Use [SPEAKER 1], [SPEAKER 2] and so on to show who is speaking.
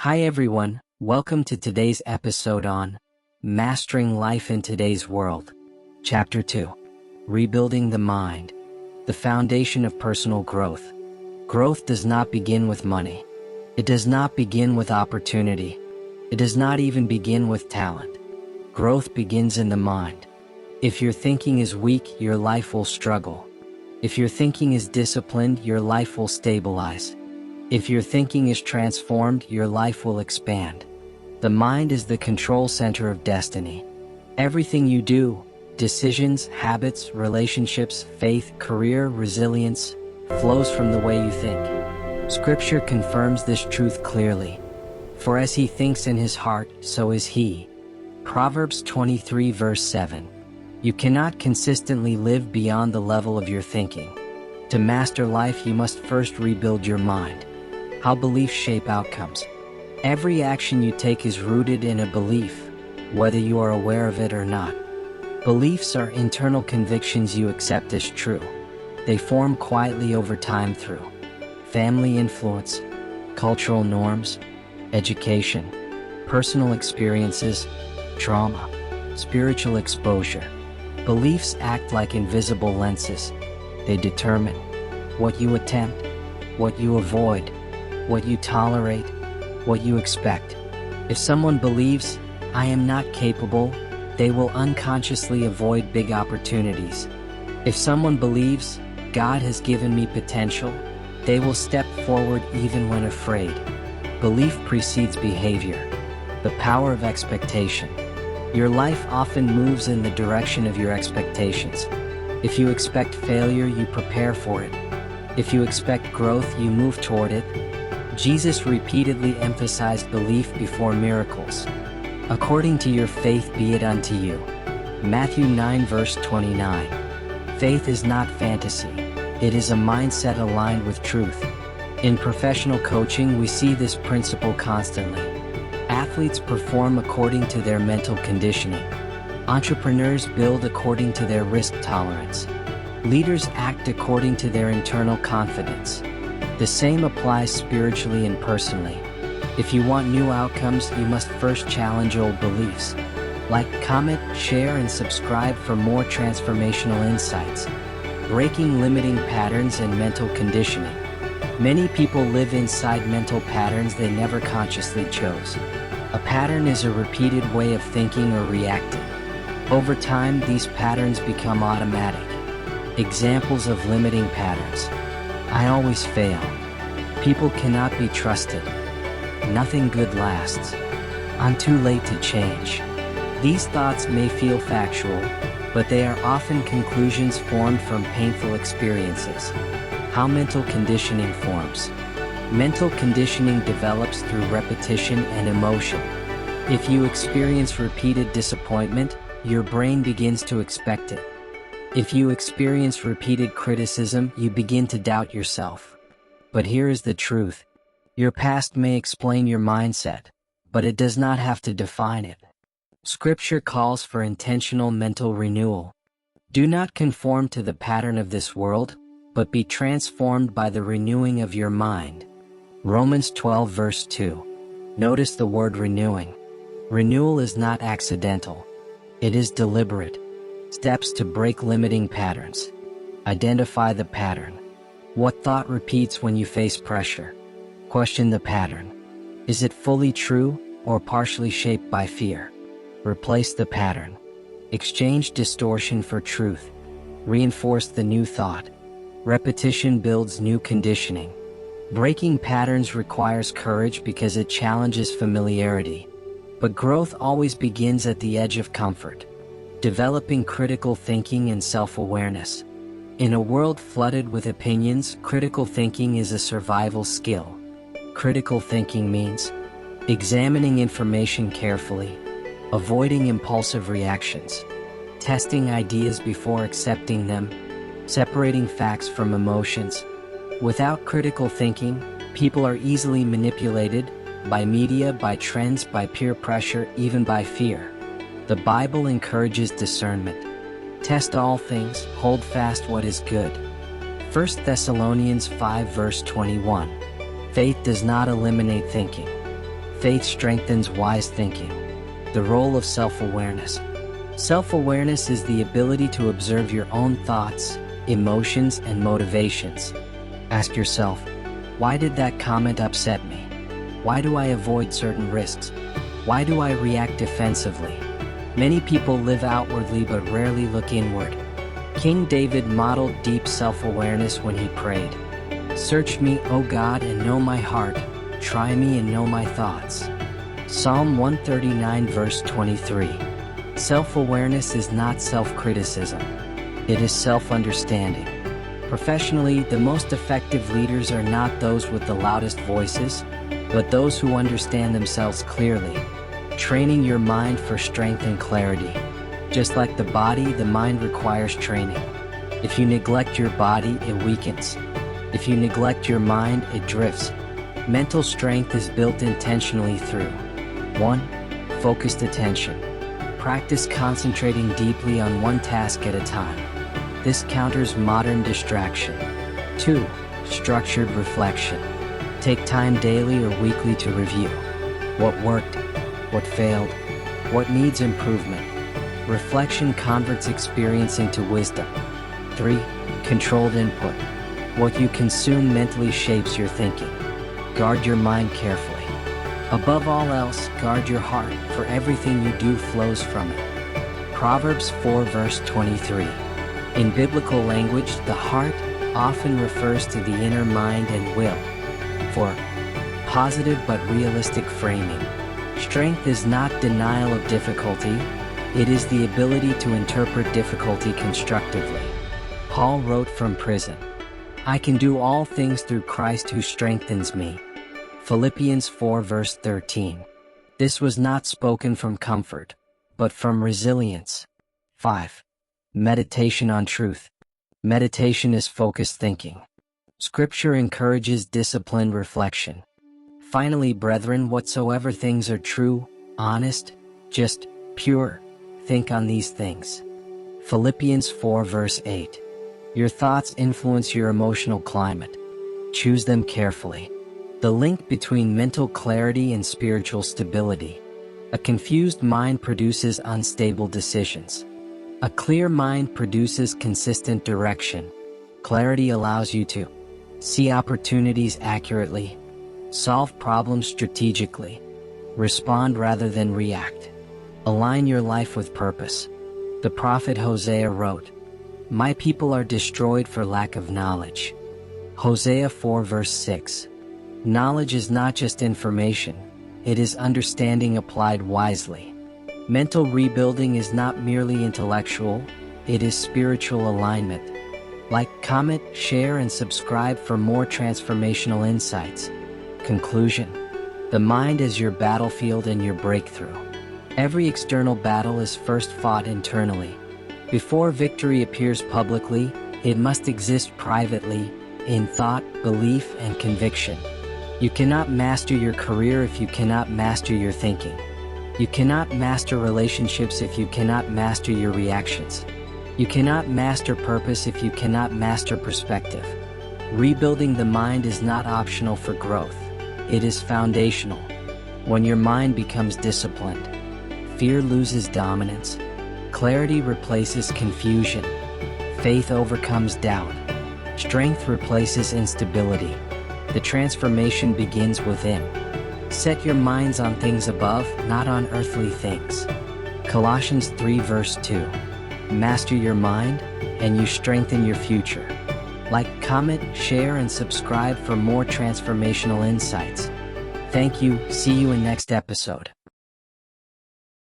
[SPEAKER 1] Hi everyone, welcome to today's episode on Mastering Life in Today's World. Chapter 2. Rebuilding the Mind. The Foundation of Personal Growth. Growth does not begin with money. It does not begin with opportunity. It does not even begin with talent. Growth begins in the mind. If your thinking is weak, your life will struggle. If your thinking is disciplined, your life will stabilize. If your thinking is transformed, your life will expand. The mind is the control center of destiny. Everything you do, decisions, habits, relationships, faith, career, resilience, flows from the way you think. Scripture confirms this truth clearly. For as he thinks in his heart, so is he. Proverbs 23 verse 7. You cannot consistently live beyond the level of your thinking. To master life, you must first rebuild your mind. How beliefs shape outcomes. Every action you take is rooted in a belief, whether you are aware of it or not. Beliefs are internal convictions you accept as true. They form quietly over time through family influence, cultural norms, education, personal experiences, trauma, spiritual exposure. Beliefs act like invisible lenses. They determine what you attempt, what you avoid, what you tolerate, what you expect. If someone believes, "I am not capable," they will unconsciously avoid big opportunities. If someone believes, "God has given me potential," they will step forward even when afraid. Belief precedes behavior. The power of expectation. Your life often moves in the direction of your expectations. If you expect failure, you prepare for it. If you expect growth, you move toward it. Jesus repeatedly emphasized belief before miracles. According to your faith be it unto you. Matthew 9 verse 29. Faith is not fantasy. It is a mindset aligned with truth. In professional coaching, we see this principle constantly. Athletes perform according to their mental conditioning. Entrepreneurs build according to their risk tolerance. Leaders act according to their internal confidence. The same applies spiritually and personally. If you want new outcomes, you must first challenge old beliefs. Like, comment, share, and subscribe for more transformational insights. Breaking limiting patterns and mental conditioning. Many people live inside mental patterns they never consciously chose. A pattern is a repeated way of thinking or reacting. Over time, these patterns become automatic. Examples of limiting patterns. I always fail. People cannot be trusted. Nothing good lasts. I'm too late to change. These thoughts may feel factual, but they are often conclusions formed from painful experiences. How mental conditioning forms. Mental conditioning develops through repetition and emotion. If you experience repeated disappointment, your brain begins to expect it. If you experience repeated criticism, you begin to doubt yourself. But here is the truth. Your past may explain your mindset, but it does not have to define it. Scripture calls for intentional mental renewal. Do not conform to the pattern of this world, but be transformed by the renewing of your mind. Romans 12 verse 2. Notice the word renewing. Renewal is not accidental. It is deliberate. Steps to break limiting patterns. Identify the pattern. What thought repeats when you face pressure? Question the pattern. Is it fully true or partially shaped by fear? Replace the pattern. Exchange distortion for truth. Reinforce the new thought. Repetition builds new conditioning. Breaking patterns requires courage because it challenges familiarity. But growth always begins at the edge of comfort. Developing critical thinking and self-awareness. In a world flooded with opinions, critical thinking is a survival skill. Critical thinking means examining information carefully, avoiding impulsive reactions, testing ideas before accepting them, separating facts from emotions. Without critical thinking, people are easily manipulated by media, by trends, by peer pressure, even by fear. The Bible encourages discernment. Test all things, hold fast what is good. 1 Thessalonians 5 verse 21. Faith does not eliminate thinking. Faith strengthens wise thinking. The role of self-awareness. Self-awareness is the ability to observe your own thoughts, emotions, and motivations. Ask yourself, why did that comment upset me? Why do I avoid certain risks? Why do I react defensively? Many people live outwardly but rarely look inward. King David modeled deep self-awareness when he prayed, "Search me, O God, and know my heart. Try me and know my thoughts." Psalm 139 verse 23. Self-awareness is not self-criticism. It is self-understanding. Professionally, the most effective leaders are not those with the loudest voices, but those who understand themselves clearly. Training your mind for strength and clarity. Just like the body, the mind requires training. If you neglect your body, it weakens. If you neglect your mind, it drifts. Mental strength is built intentionally through 1. Focused attention. Practice concentrating deeply on one task at a time. This counters modern distraction. 2. Structured reflection. Take time daily or weekly to review what worked, what failed, what needs improvement. Reflection converts experience into wisdom. 3. Controlled input. What you consume mentally shapes your thinking. Guard your mind carefully. Above all else, guard your heart, for everything you do flows from it. Proverbs 4 verse 23. In biblical language, the heart often refers to the inner mind and will. For positive but realistic framing. Strength is not denial of difficulty, it is the ability to interpret difficulty constructively. Paul wrote from prison, "I can do all things through Christ who strengthens me." Philippians 4 verse 13. This was not spoken from comfort, but from resilience. 5. Meditation on truth. Meditation is focused thinking. Scripture encourages disciplined reflection. Finally, brethren, whatsoever things are true, honest, just, pure, think on these things. Philippians 4 verse 8. Your thoughts influence your emotional climate. Choose them carefully. The link between mental clarity and spiritual stability. A confused mind produces unstable decisions. A clear mind produces consistent direction. Clarity allows you to see opportunities accurately, solve problems strategically, respond rather than react, align your life with purpose. The prophet Hosea wrote, "My people are destroyed for lack of knowledge." Hosea 4 verse 6. Knowledge is not just information, it is understanding applied wisely. Mental rebuilding is not merely intellectual, it is spiritual alignment. Like, comment, share, and subscribe for more transformational insights. Conclusion. The mind is your battlefield and your breakthrough. Every external battle is first fought internally. Before victory appears publicly, it must exist privately, in thought, belief, and conviction. You cannot master your career if you cannot master your thinking. You cannot master relationships if you cannot master your reactions. You cannot master purpose if you cannot master perspective. Rebuilding the mind is not optional for growth. It is foundational. When your mind becomes disciplined, fear loses dominance, clarity replaces confusion, faith overcomes doubt, strength replaces instability. The transformation begins within. Set your minds on things above, not on earthly things. Colossians 3 verse 2. Master your mind, and you strengthen your future. Like, comment, share, and subscribe for more transformational insights. Thank you. See you in next episode.